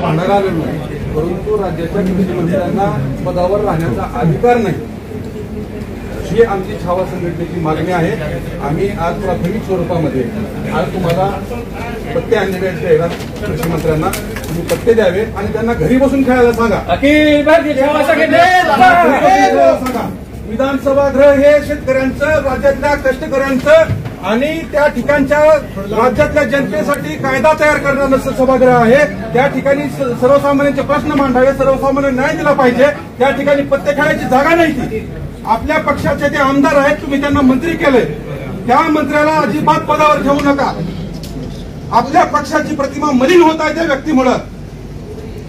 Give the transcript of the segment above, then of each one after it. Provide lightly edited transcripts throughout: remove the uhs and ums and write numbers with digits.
भांडायला आलेलो नाही, परंतु राज्याच्या कृषी मंत्र्यांना पदावर राहण्याचा अधिकार नाही, ही आमची छावा संघटनेची मागणी आहे. आम्ही आज प्राथमिक स्वरूपामध्ये आज तुम्हाला पत्ते आणलेले आहेत कृषी मंत्र्यांना, तुम्ही पत्ते द्यावे आणि त्यांना घरी बसून खेळायला सांगा. सांगा विधानसभागृह हे शेतकऱ्यांचं, राज्यातल्या कष्टकऱ्यांचं आणि त्या ठिकाणच्या राज्यातल्या जनतेसाठी कायदा तयार करणारं सभागृह आहे. त्या ठिकाणी सर्वसामान्यांचे प्रश्न मांडावे, सर्वसामान्य न्याय दिला पाहिजे. त्या ठिकाणी पत्ते खेळायची जागा नाही. ती आपल्या पक्षाचे ते आमदार आहेत, तुम्ही त्यांना मंत्री केले, त्या मंत्र्याला अजिबात पदावर ठेवू नका. आपल्या पक्षाची प्रतिमा मलिन होत आहे त्या व्यक्तीमुळे.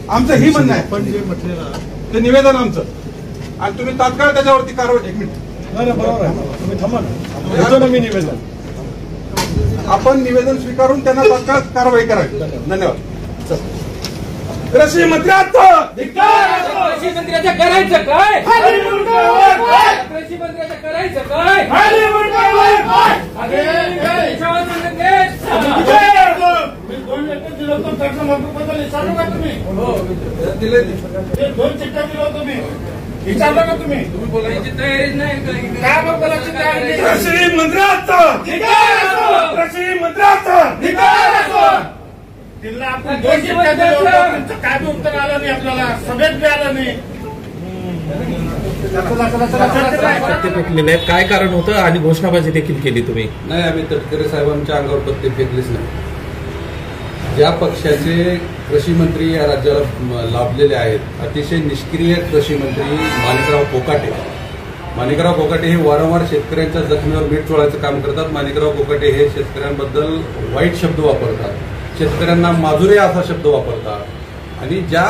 आमचं ही म्हणणं आहे. पण जे म्हटलेलं ते निवेदन आमचं, आणि तुम्ही तात्काळ त्याच्यावरती कारवाई. एक मिनिट, बरोबर आहे, तुम्ही थांबा ना, मी निवेदन आपण निवेदन स्वीकारून त्यांना तात्काळ कारवाई करावी. धन्यवाद. कृषी मंत्र्याचं कृषी मंत्र्याचं करायचं काय? कृषी मंत्र्याचं करायचं काय? दोन लेटर दिलं होतं कर्जमाफीबद्दल, विचारलं का तुम्ही? दिले 2 चिठ्ठ्या दिलं होतं मी, विचारलं का तुम्ही? बोलायची तयारीच नाही. काय मग बोलायची तयारी? कृषी मंत्र्याचं कृषी मंत्र्याचं तिला आपण 2 चिठ्ठ्या दिलं होतं, त्यांचं काय बी उत्तर आलं नाही आपल्याला, सभेत बी आलं नाही. पत्ते फेकले नाहीत, काय कारण होतं? आणि घोषणाबाजी देखील केली तुम्ही. नाही, आम्ही तटकरे साहेबांच्या अंगावर पत्ते फेकलेच नाही. ज्या पक्षाचे कृषी मंत्री या राज्याला लाभलेले आहेत, अतिशय निष्क्रिय कृषी मंत्री माणिकराव कोकाटे हे वारंवार शेतकऱ्यांच्या जखमीवर मीठ चोळायचं काम करतात. माणिकराव कोकाटे हे शेतकऱ्यांबद्दल वाईट शब्द वापरतात, शेतकऱ्यांना माजुरे असा शब्द वापरतात. आणि ज्या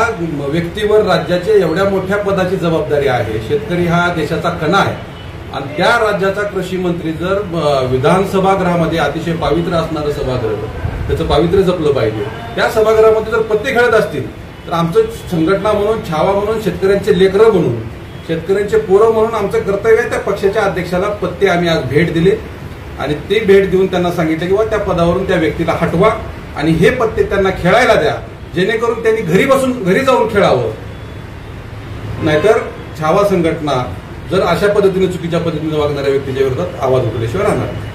व्यक्तीवर राज्याच्या एवढ्या मोठ्या पदाची जबाबदारी आहे, शेतकरी हा देशाचा कणा आहे, आणि त्या राज्याचा कृषी मंत्री जर विधानसभागृहामध्ये अतिशय पावित्र्य असणारं सभागृह, त्याचं पावित्र्य जपलं पाहिजे, त्या सभागृहामध्ये जर पत्ते खेळत असतील तर आमचं संघटना म्हणून, छावा म्हणून, शेतकऱ्यांचे लेकरं म्हणून, शेतकऱ्यांचे पोरं म्हणून आमचं कर्तव्य आहे त्या पक्षाच्या अध्यक्षाला पत्ते आम्ही आज भेट दिले. आणि ती भेट देऊन त्यांना सांगितलं की त्या पदावरून त्या व्यक्तीला हटवा आणि हे पत्ते त्यांना खेळायला द्या, जेणेकरून त्यांनी घरी जाऊन खेळावं. नाहीतर छावा संघटना जर अशा पद्धतीने चुकीच्या पद्धतीने वागणाऱ्या व्यक्तीच्या विरोधात आवाज उठवल्याशिवाय राहणार.